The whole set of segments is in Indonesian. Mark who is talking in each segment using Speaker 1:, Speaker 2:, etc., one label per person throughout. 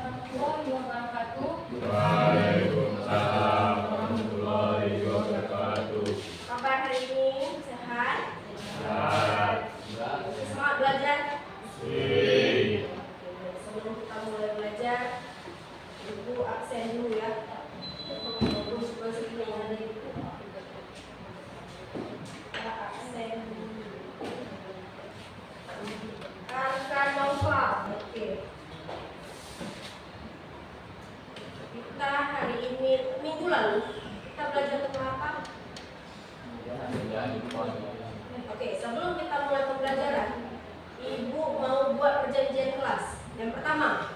Speaker 1: warahmatullahi wabarakatuh.
Speaker 2: Waalaikumsalam warahmatullahi wabarakatuh.
Speaker 3: Kabar hari ini sehat?
Speaker 2: Sehat.
Speaker 3: Semangat belajar? Sebelum kita mulai belajar, Ibu absen dulu ya. Terus segini yang ada itu. Kita absen dulu. Arkan Naufal. Oke. Kita hari ini, minggu lalu, kita belajar tentang apa? Oke, sebelum kita mulai pembelajaran, Ibu mau buat perjanjian kelas. Yang pertama,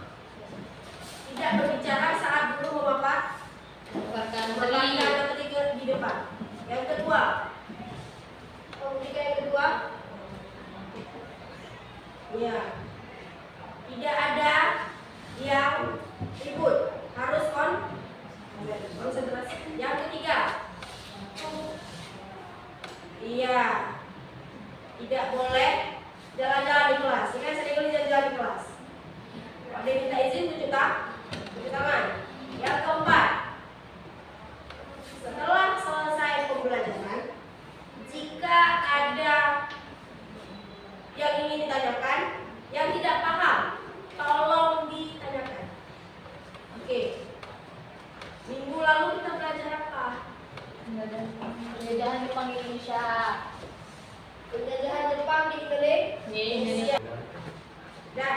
Speaker 3: tidak berbicara saat guru memaparkan materi di depan. Yang kedua, yang kedua, ya, tidak ada yang ribut, harus konsentrasi. Yang ketiga, iya, tidak boleh jalan-jalan di kelas. Ini kan sering kali jalan-jalan di kelas. Ada yang minta izin tunjuk tangan. Yang keempat, setelah selesai pembelajaran, jika ada yang ingin ditanyakan, yang tidak paham, tolong ditanyakan. Oke. Minggu lalu kita belajar apa?
Speaker 1: Penjajahan Jepang di Indonesia.
Speaker 3: Penjajahan Jepang di Indonesia. Dan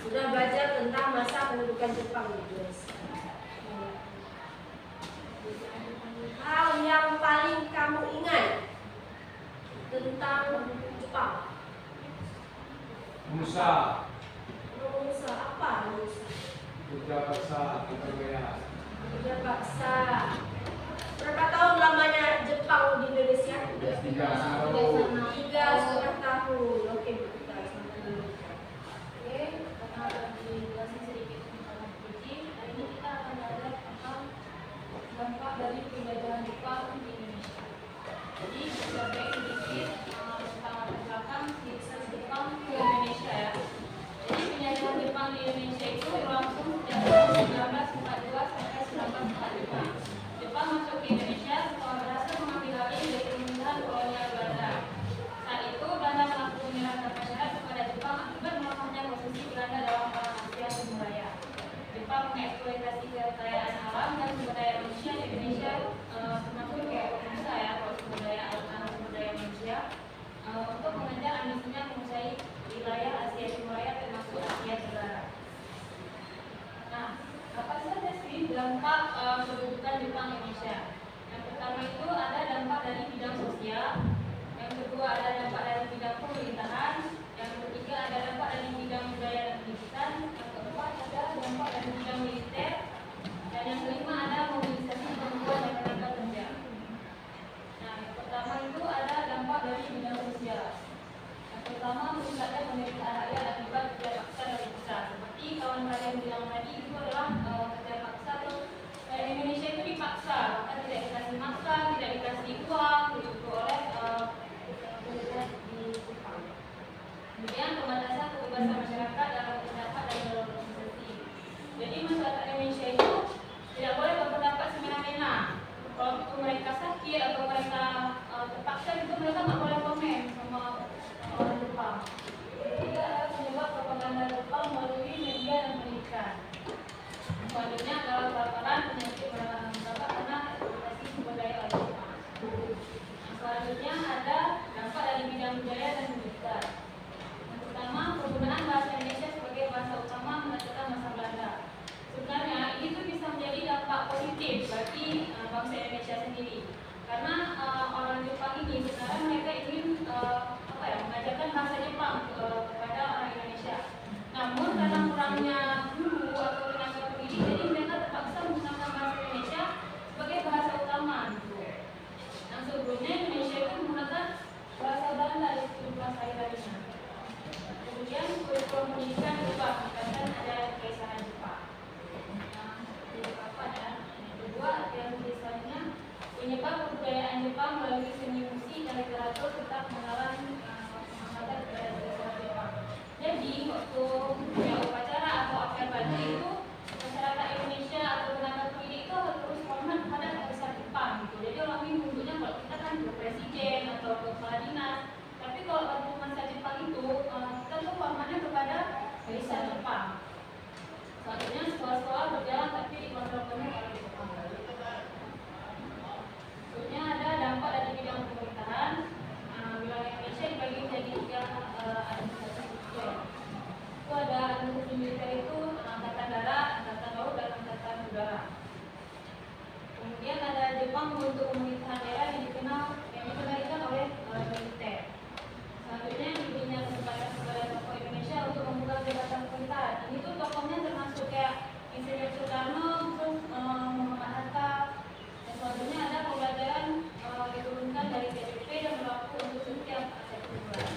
Speaker 3: sudah belajar tentang masa pendudukan Jepang di Indonesia. Hal yang paling kamu ingat tentang Jepang?
Speaker 4: Musa,
Speaker 3: Musa apa? Musa.
Speaker 4: kerja paksa, Kerja
Speaker 3: Kerja paksa. Berapa tahun lamanya Jepang di Indonesia? 3,5 tahun. Oke, kita dulu.
Speaker 1: Oke, karena dijelasin sedikit tentang Fiji, hari ini kita akan belajar tentang dampak dari penjajahan Jepang di Indonesia. Jadi kita break sedikit tentang latar belakang kisah Jepang ke Indonesia ya. Jadi penjajahan Jepang di Indonesia itu berlangsung sejak tahun 1942 sampai 1945. Jepang masuk ke Indonesia setelah berhasil mengambil alih dari pemerintahan kolonial Belanda. Saat itu Belanda melakukan penyerahan masyarakat kepada Jepang akibat melemahnya posisi Belanda dalam perang Asia Timur Raya. Jepang mengeksploitasi kekayaan alam dan sumber daya manusia di Indonesia, termasuk kayak bisa ya kalau sumber daya alam dan sumber daya manusia, untuk mengejar ambisinya menguasai wilayah Asia Timur Raya termasuk Asia Tenggara. Nah, apa saja sih dampak kedudukan Jepang Indonesia? Yang pertama itu ada dampak dari bidang sosial, yang kedua ada dampak dari bidang pemerintahan, yang ketiga ada dampak dari bidang budaya dan pendidikan, yang keempat ada dampak dari bidang militer, dan yang kelima ada mobilisasi perempuan dan tenaga kerja. Nah, yang pertama itu ada dampak dari bidang sosial. Yang pertama meningkatnya penderitaan rakyat akibat kerja paksa dari pusat. Seperti kawan kalian bilang tadi itu adalah kerja paksa atau Indonesia itu dipaksa, maka tidak dikasih makan, tidak dikasih uang, gitu oleh pemerintah di Jepang. Kemudian pembatasan kebebasan masyarakat dalam berpendapat dan berorganisasi. Jadi masyarakat Indonesia itu tidak boleh berpendapat semena-mena. Kalau itu mereka sakit atau mereka terpaksa itu mereka nggak boleh komen sama orang Jepang. Ketiga adalah penyebab propaganda Jepang melalui media dan pendidikan. Selanjutnya adalah kelaparan, penyakit merebak karena eksploitasi sumber daya oleh Jepang. Selanjutnya ada dampak dari bidang budaya dan pendidikan. Yang pertama, penggunaan bahasa Indonesia sebagai Jepang. Selanjutnya sekolah-sekolah berjalan tapi kontrolnya oleh Jepang. Selanjutnya ada dampak dari bidang pemerintahan. Wilayah Indonesia dibagi menjadi 3 administrasi sipil. Itu ada administrasi militer itu angkatan darat, angkatan laut, dan angkatan udara. Kemudian ada Jepang membentuk pemerintahan daerah yang dikendalikan oleh militer. Selanjutnya diberinya kesempatan kepada tokoh Indonesia untuk membuka jabatan pemerintahan. Ini tuh tokohnya termasuk kayak Insinyur Soekarno, terus Muhammad Hatta. Dan selanjutnya ada pembelajaran diturunkan dari PDP dan berlaku untuk setiap aset bulan.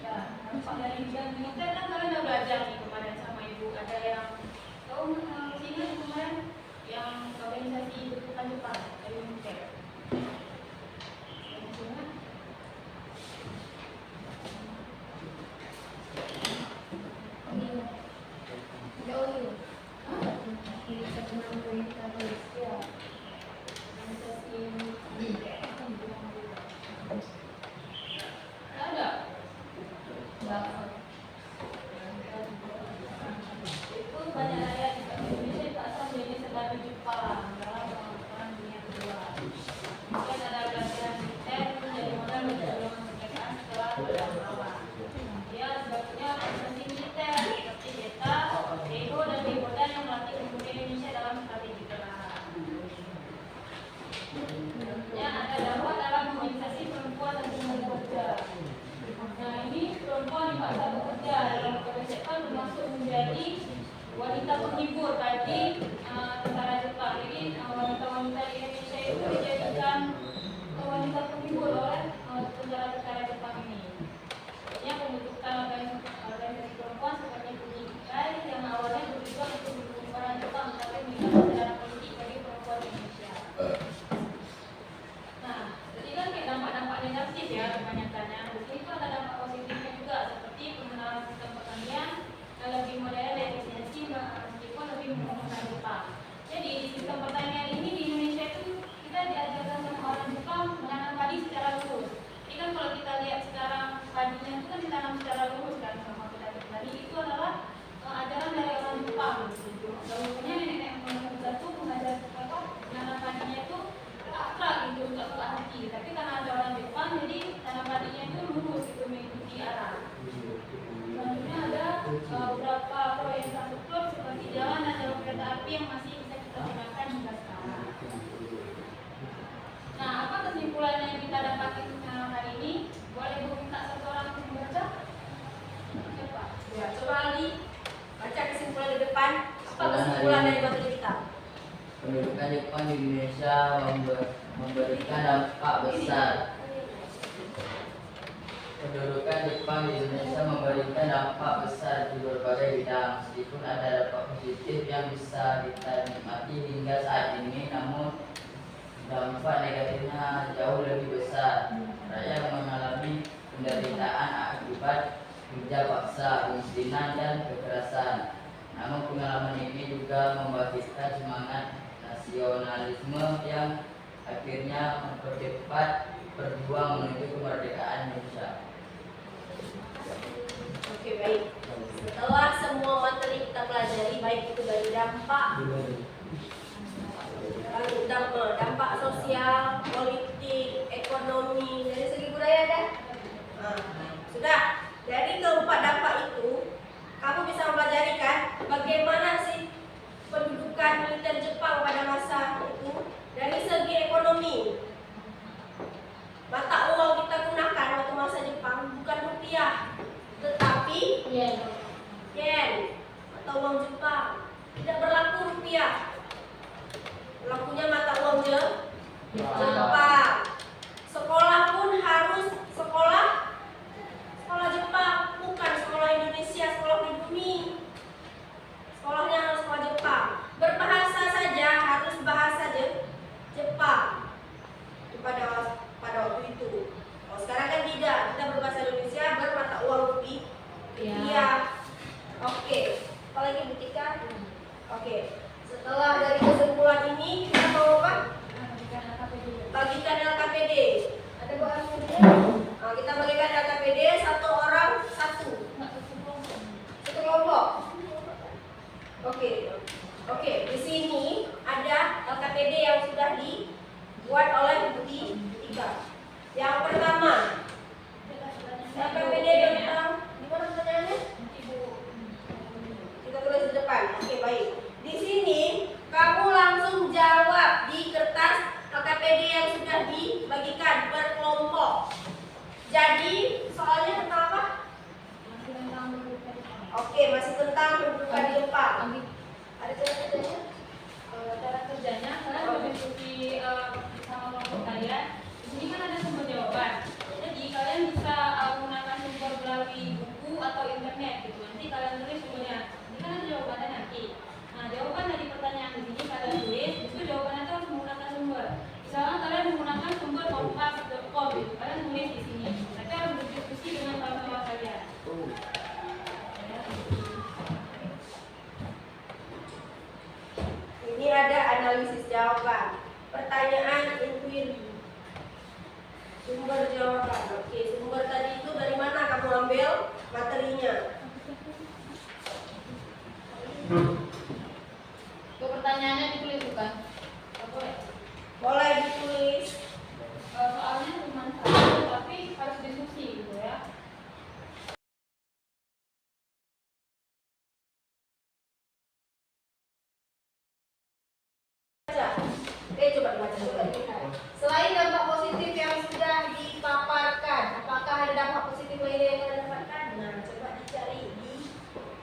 Speaker 1: Ya, dampak dari bidang militer kan kalian udah belajar nih kemarin sama ibu. Ada yang tahu sini kemarin yang organisasi bentukan Jepang dari militer. Itu banyak rakyat di Indonesia itu asal menjadi serdadu Jepang dalam perang dunia kedua. Kemudian ada belajar militer itu jadi modal perjuangan kemerdekaan setelah perang lawan. Dia sebabnya organisasi militer seperti Beta, Deho, dan Dehodan yang melatih pemuda Indonesia dalam strategi perang. Selanjutnya ada dampak dalam mobilisasi perempuan dan tenaga kerja. Nah, ini perempuan dipaksa bekerja dalam kebijakan termasuk menjadi wanita penghibur bagi tentara Jepang. Jadi wanita-wanita di Indonesia itu dijadikan wanita penghibur oleh tentara Jepang ini. Artinya pembentukan organisasi perempuan seperti Kujikai yang awalnya bertujuan untuk mendukung para Jepang tapi meninggalkan sejarah politik bagi perempuan Indonesia. Nah, jadi kan kayak dampak-dampak negatif ya kebanyakannya. Di sini tuh ada dampak positifnya juga seperti pengenalan sistem pertanian yang lebih modern dan efisiensi meskipun lebih menggunakan Jepang. Jadi di sistem pertanian ini di Indonesia itu kita diajarkan sama orang Jepang menanam padi secara lurus. Jadi kan kalau kita lihat sekarang padinya itu kan ditanam secara lurus kan sama pedagang tadi itu adalah ajaran dari orang Jepang. Dahulunya nenek moyang kita tuh mengajar apa menanam padinya itu abstrak gitu, nggak ke hati. Tapi karena ada orang Jepang, jadi tanam padinya itu lurus itu mengikuti arah. Selanjutnya ada beberapa proyek infrastruktur seperti jalan dan jalur kereta api yang masih bisa kita gunakan hingga sekarang. Nah, apa kesimpulannya yang kita dapatkan hari ini? Boleh ibu minta satu orang untuk membaca? Siapa?
Speaker 3: Ya, coba Ali baca kesimpulan di depan. Apa kesimpulan dari materi kita?
Speaker 5: Pendudukan Jepang di Indonesia memberikan dampak besar. Pendudukan Jepang di Indonesia memberikan dampak besar di berbagai bidang. Meskipun ada dampak positif yang bisa kita nikmati hingga saat ini, namun dampak negatifnya jauh lebih besar. Rakyat mengalami penderitaan akibat kerja paksa, kemiskinan, dan kekerasan. Namun pengalaman ini juga membangkitkan semangat nasionalisme yang akhirnya mempercepat berjuang menuju kemerdekaan Indonesia.
Speaker 3: Oke, baik. Setelah semua materi kita pelajari, baik itu dari dampak sosial, politik, ekonomi, dari segi budaya dah. Sudah. Dari keempat dampak itu, kamu bisa mempelajari kan bagaimana sih pendudukan militer Jepang pada masa itu dari segi ekonomi. Mata uang kita gunakan waktu masa Jepang bukan rupiah, tetapi yen atau uang Jepang. Tidak berlaku rupiah, berlakunya mata uang Jepang. Sekolah pun harus sekolah Jepang, bukan sekolah Indonesia, sekolah pribumi. Sekolahnya harus sekolah Jepang. Berbahasa saja harus bahasa Jepang. Itu pada waktu itu. Kalau sekarang kan tidak, kita berbahasa Indonesia bermata uang rupiah. Oke. Apalagi Butika? Oke. Setelah dari kesimpulan ini kita mau apa? Bagikan LKPD. Ada bahan kita bagikan LKPD 1 orang 1. Oke, masih tentang rujukan di depan. Ada cara kerjanya?
Speaker 1: Cara kerjanya kalian mengikuti sama kelompok kalian. Di sini kan ada sumber jawaban. Jadi kalian bisa menggunakan sumber melalui buku atau internet gitu. Nanti kalian tulis sumbernya. Ini kan ada jawabannya nanti. Nah, jawaban dari pertanyaan di sini kalian tulis. Itu jawabannya itu harus menggunakan sumber. Misalnya kalian menggunakan sumber kompas.com gitu. Kalian tulis di sini. Nanti harus berdiskusi dengan kawan-kawan kalian.
Speaker 3: Ini ada analisis jawaban. Pertanyaan inquiry. Sumber jawaban. Oke, sumber tadi itu dari mana kamu ambil materinya?
Speaker 1: Pertanyaannya ditulis bukan?
Speaker 3: Boleh ditulis.
Speaker 1: Soalnya cuma satu, tapi harus diskusi gitu ya.
Speaker 3: Oke, coba dibaca dulu. Selain dampak positif yang sudah dipaparkan, apakah ada dampak positif lainnya yang kalian dapatkan? Nah, coba dicari di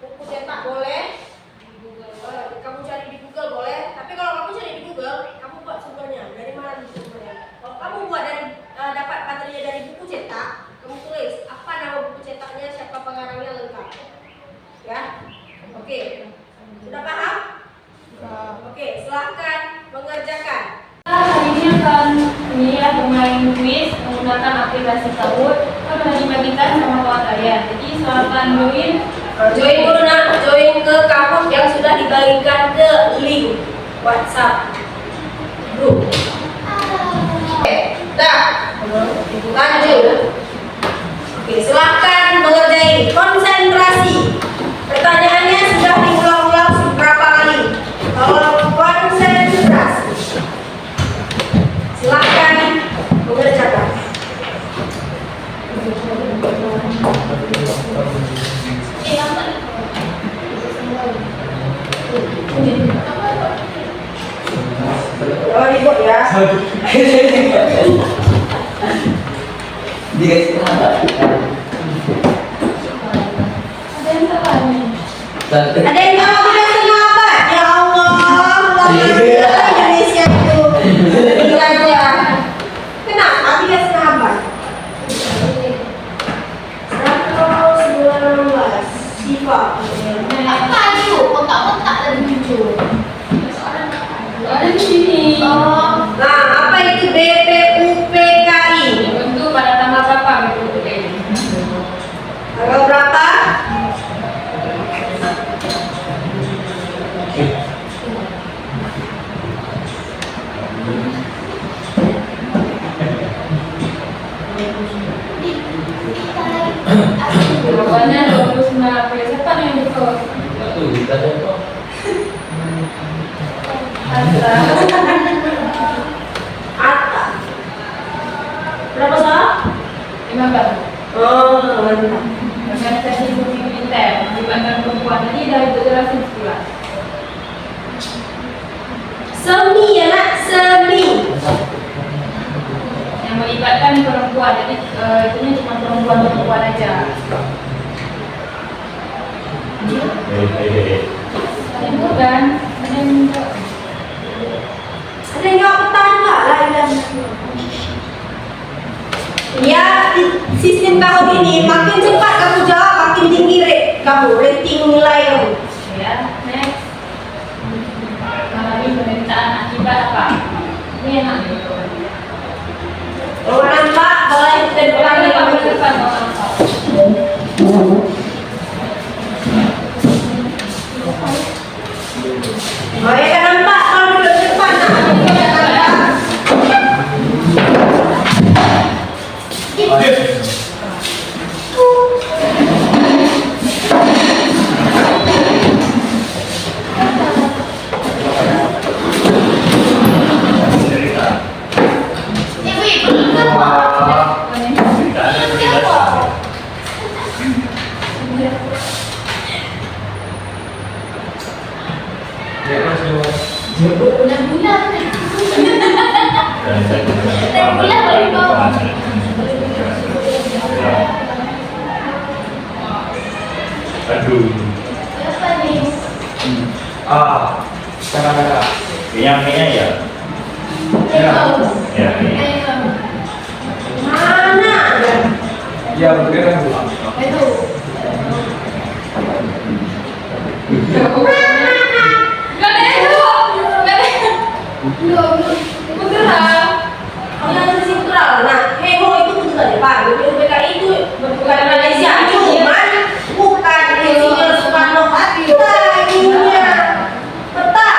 Speaker 3: buku cetak boleh,
Speaker 1: Di Google.
Speaker 3: kamu cari di Google boleh. Tapi kalau kamu cari di Google, kamu buat sumbernya. Dari mana di sumbernya? Kalau kamu buat dari dapat materinya dari buku cetak, kamu tulis apa nama buku cetaknya, siapa pengarangnya lengkap. Ya, oke. Sudah paham? Oke, silahkan mengerjakan.
Speaker 1: Hari ini akan bermain quiz menggunakan aplikasi Kahoot. Itu sudah dibagikan sama kawan kalian. Jadi silakan
Speaker 3: Join dulu nak, join ke Kahoot yang sudah dibagikan ke link WhatsApp grup. Oke, dah. Lanjut. Oke, silahkan mengerjain. Konsentrasi. Pertanyaannya sudah diulang-ulang beberapa kali. Kalau konsentrasi, silahkan mengerjakan. Oh, ribut ya.
Speaker 5: Dikasih apa?
Speaker 1: ada yang salah nih.
Speaker 3: Ada yang tahu tidak setengah abad? Ya Allah, Indonesia itu gila aja. Kenapa tidak setengah abad? 119 sifat.
Speaker 1: Apa itu? Kotak-kotak dan jujur. Ada di sini.
Speaker 3: Nah, apa itu BPUPKI?
Speaker 1: Untuk pada tanggal berapa BPUPKI?
Speaker 3: Tanggal berapa?
Speaker 1: Jawabannya 29 April. Siapa nih yang betul?
Speaker 3: Atta. Berapa salah?
Speaker 1: 15.
Speaker 3: Oh, mantap.
Speaker 1: Organisasi Bumi Militer melibatkan perempuan. Tadi dari jelasin sekolah.
Speaker 3: Semi ya nak, semi.
Speaker 1: Yang melibatkan perempuan. Jadi itunya cuma perempuan aja. Ada yang bukan? Ada yang
Speaker 3: Ada yang jawab pertanyaan lah ya. Ya, sistem kamu ini makin cepat kamu jawab, makin tinggi kamu rating nilai kamu.
Speaker 1: ya, next. Mengalami penderitaan akibat apa? Ini enak nih.
Speaker 3: Kalau nampak boleh kita depan
Speaker 1: Boleh
Speaker 3: kamu.
Speaker 1: ke depan kalau nampak.
Speaker 3: Boleh kan nampak kalau duduk di depan nak.
Speaker 2: Aduh.
Speaker 1: Apa nih?
Speaker 4: Kadang-kadang.
Speaker 2: Kayaknya ya.
Speaker 4: Ya.
Speaker 2: Ya, ini.
Speaker 3: Mana?
Speaker 4: Ya, beneran Bu.
Speaker 1: Itu. Gak ada itu. Gak ada. Belum. Beneran.
Speaker 3: Yang sentral. Nah, hemo itu bukan Jepang. UPK itu bukan Malaysia. Cuman bukan insinyur Soekarno Hatta ininya. Peta.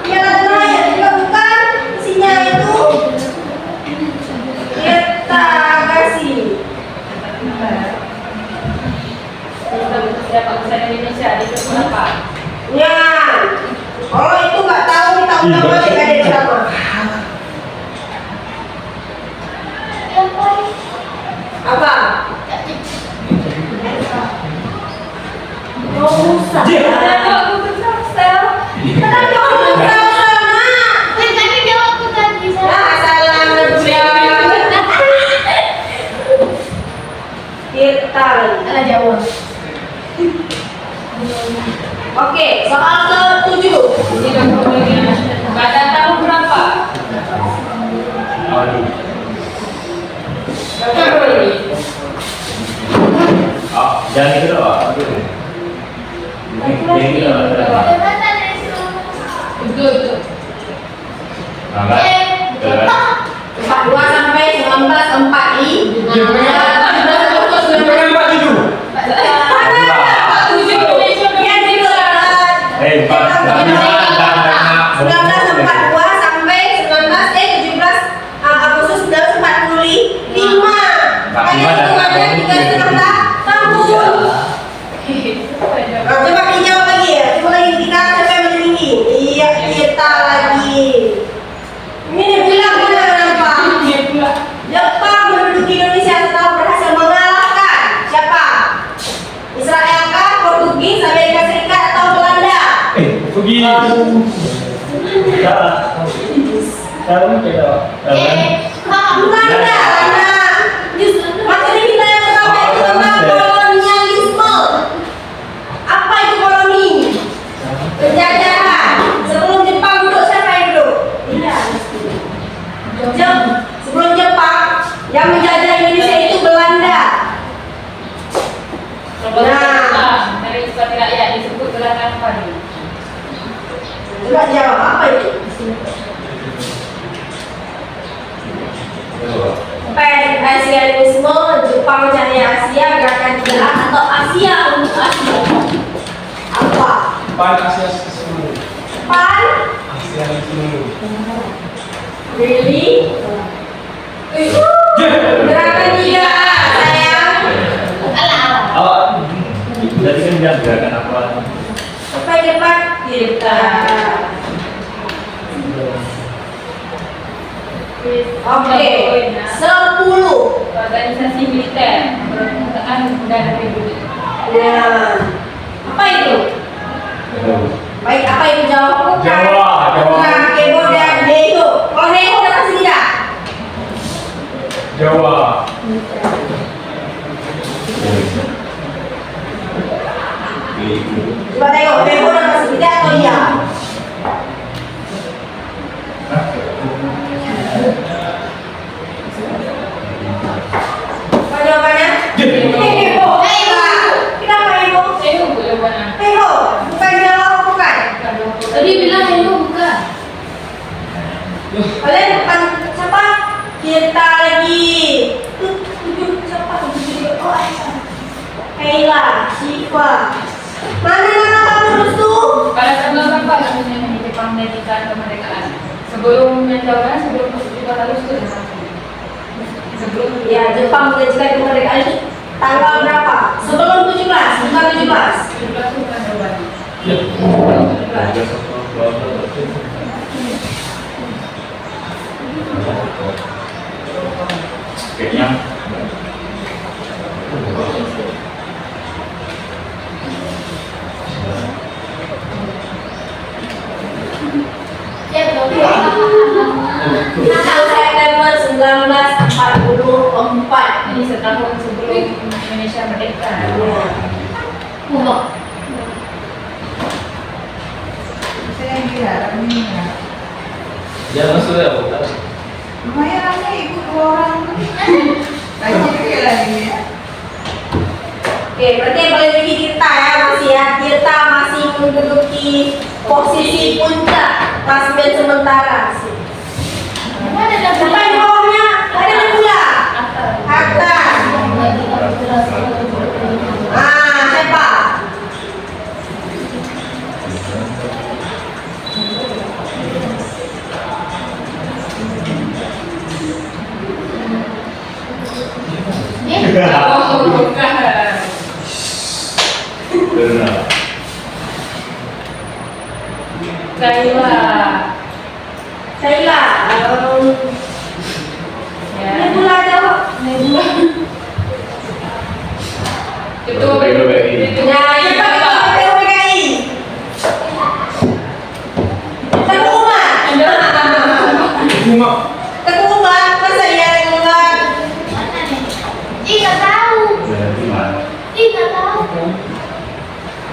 Speaker 3: Yang ada raya juga bukan isinya itu. Kita kasih.
Speaker 1: Siapa besar Indonesia di apa?
Speaker 3: Ya. Kalau itu nggak tahu kita ulang balik dari pertama. Apa? Oh, usah.
Speaker 1: Kenapa aku tetap sel?
Speaker 3: Kenapa kamu tahu sama?
Speaker 1: Tadi jawab aku tadi.
Speaker 3: Ah, salah ngejawab. Kita.
Speaker 1: Salah jawab.
Speaker 3: Oke, soal ke-7.
Speaker 1: Badan tahu berapa?
Speaker 2: Aduh. Jangan itu doang. Aduh. Ini kita
Speaker 1: Itu.
Speaker 2: angkat. Jalan.
Speaker 3: 42 sampai 1945.
Speaker 4: Jangan Pak Juju.
Speaker 3: Yang di belakang. 1942 sampai 17 Agustus 1945. Kalian hitungannya 3,5 tahun. Coba dijawab lagi ya. Coba lagi kita siapa yang lebih tinggi? Iya, kita lagi. Ini bilang benar apa? Jepang menduduki Indonesia setelah berhasil mengalahkan siapa? Israel kah, Portugis, Amerika Serikat atau Belanda?
Speaker 2: Pergi. Salah. Salah kita.
Speaker 3: Belanda, karena materi kita yang pertama itu tentang kolonialisme. Apa itu koloni? Penjajahan. Sebelum Jepang duduk, siapa yang duduk? Sebelum Jepang yang menjajah Indonesia itu Belanda.
Speaker 1: Dari seperti rakyat disebut gelar apa nih?
Speaker 3: Coba jawab apa itu? Imperialisme, Jepang mencari Asia, gerakan jalan atau Asia untuk Asia. Apa?
Speaker 4: Pan Asia seluruh.
Speaker 3: Pan?
Speaker 4: Asia seluruh.
Speaker 3: Really? Gerakan 3A, sayang.
Speaker 2: Oh, tadi kan bilang gerakan apa?
Speaker 3: Apa yang depan? Kita. Oke, 10.
Speaker 1: Organisasi militer pemerintahan Udara Republik.
Speaker 3: Ya. Apa itu? Baik, apa itu jawab?
Speaker 2: Jawa.
Speaker 3: Bukan Kebo dan Deo. Kalau Deo udah pasti tidak.
Speaker 4: Jawa.
Speaker 3: Coba tengok, Deo udah pasti tidak atau iya? Apa jawabannya? Deo. Kenapa Deo?
Speaker 1: Saya jawabannya.
Speaker 3: Deo, bukan Jawa, bukan.
Speaker 1: Tadi bilang itu bukan.
Speaker 3: Kalian bukan siapa? Kita lagi. Tujuh siapa? Tujuh. Oh, Aisyah. Kaila, Syifa. Mana nama kamu Rustu?
Speaker 1: Pada tanggal berapa namanya Jepang mendirikan kemerdekaan? Sebelum menjawabnya sebelum 17 Agustus. Sebelum
Speaker 3: Ya, Jepang mendirikan kemerdekaan itu tanggal berapa? Sebelum 17, bukan 17.
Speaker 1: 17 itu bukan jawabannya.
Speaker 2: Kayaknya
Speaker 1: Ya, betul.
Speaker 3: September 1944.
Speaker 1: Ini setahun sebelum Indonesia merdeka.
Speaker 3: Ya.
Speaker 6: Saya yang diharap ini ya.
Speaker 2: Jangan masuk ya, bukan?
Speaker 6: Lumayan aja ikut 2 orang. Kayaknya lah ini ya.
Speaker 3: Oke, berarti yang paling tinggi Tirta ya masih ya. Tirta masih menduduki posisi puncak klasemen sementara. Siapa yang bawahnya? Ada yang pula? Hatta. Ah, siapa?
Speaker 2: Benar.
Speaker 1: Kaila.
Speaker 3: Kaila.
Speaker 1: Ya.
Speaker 3: Ini pula jawab.
Speaker 1: Itu
Speaker 2: PPKI.
Speaker 3: Nah, siapa ketua PPKI? Teguh Umar.
Speaker 4: Cuma
Speaker 3: Teguh Umar, masa iya Teguh Umar?
Speaker 2: Berarti mana?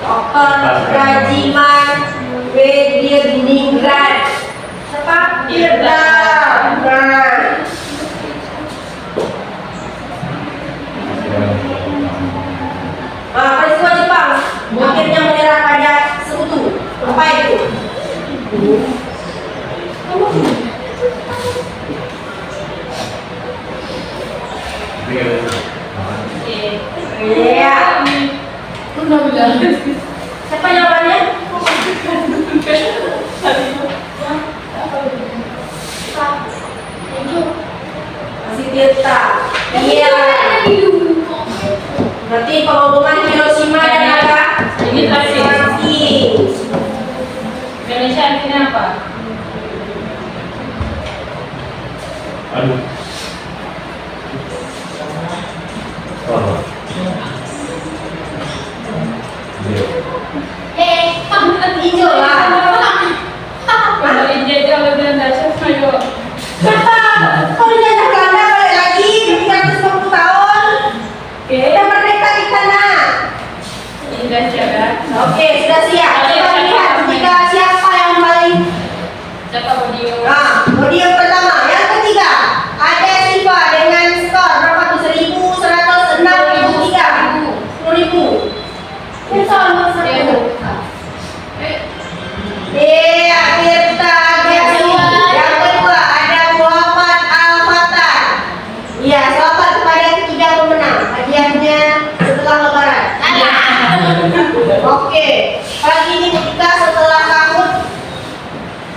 Speaker 3: Dokter Rajiman Wediningrat. Siapa? Firda. Nah, peristiwa Jepang akhirnya menyerah pada sekutu. Apa itu? Iya. Siapa jawabannya? Masih Tirta. Iya. Berarti pengumuman Hiroshima dan
Speaker 1: Ini tadi.
Speaker 3: Nagasaki.
Speaker 1: Indonesia artinya apa?
Speaker 2: Aduh. Oh. Iya.
Speaker 3: Hijau lah.
Speaker 1: Kalau dijajah oleh Belanda siapa yuk?
Speaker 3: Siapa? Kau dijajah Belanda balik lagi 350 tahun.
Speaker 1: Oke.
Speaker 3: Kita merdeka di sana.
Speaker 1: Indonesia kan?
Speaker 3: Oke, sudah siap. Coba lihat ketiga siapa yang paling.
Speaker 1: Siapa Bodio?
Speaker 3: Nah, podium pertama. Yang ketiga ada Siva dengan skor berapa tuh? 1.163. 10.000. Ini soal nomor 1. Iya, Tirta Gasi. Yang kedua ada Muhammad Al-Fatah. Iya, selamat kepada ketiga pemenang. Hadiahnya setelah lebaran. Oke, pagi ini ketika setelah tahun.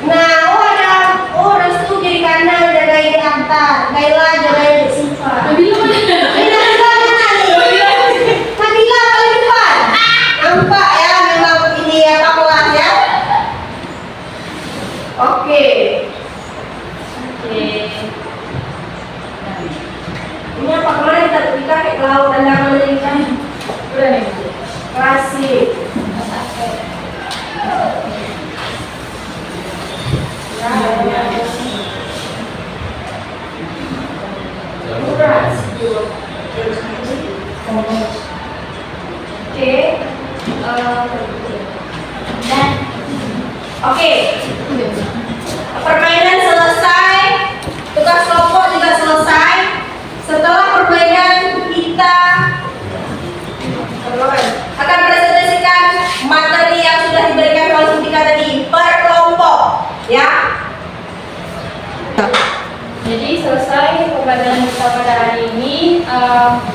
Speaker 3: Nah, restu kiri kanan jagain Hatta. Kaila jagain Siva. Nabila mana nih? Nabila paling depan. Nampak ya, memang ini apa kelas ya. Oke. Ini apa kemarin kita kayak ke laut dan dangan ini kan?
Speaker 1: Udah nih.
Speaker 3: Klasik. Oke. Permainan selesai, tugas kelompok juga selesai. Setelah permainan kita akan presentasikan materi yang sudah diberikan oleh Suntika tadi per kelompok, ya.
Speaker 1: Jadi selesai pembelajaran kita pada hari ini.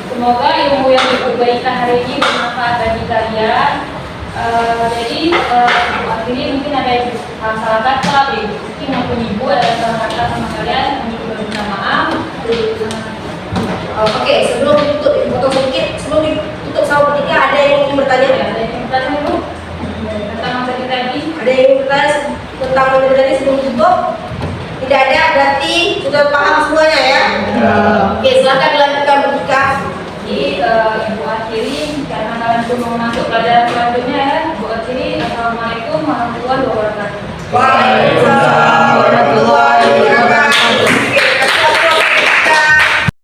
Speaker 1: Semoga ilmu yang diberikan hari ini bermanfaat bagi kalian. Jadi akhirnya mungkin ada yang salah kata, mungkin maupun ibu ada salah kata sama kalian, kami juga minta maaf.
Speaker 3: Oke, sebelum ditutup, dipotong sedikit. Sebelum ditutup sama bertiga, ada yang ingin bertanya?
Speaker 1: Ada yang bertanya dulu tentang materi tadi?
Speaker 3: Ada yang ingin bertanya tentang materi tadi sebelum ditutup? Tidak ada, berarti sudah paham semuanya ya? Oke, silakan dilanjutkan bertiga.
Speaker 1: Jadi ibu akhiri karena kalian belum mau masuk pelajaran selanjutnya ya. Ibu akhiri, assalamualaikum warahmatullahi wabarakatuh.
Speaker 3: Waalaikumsalam warahmatullahi wabarakatuh.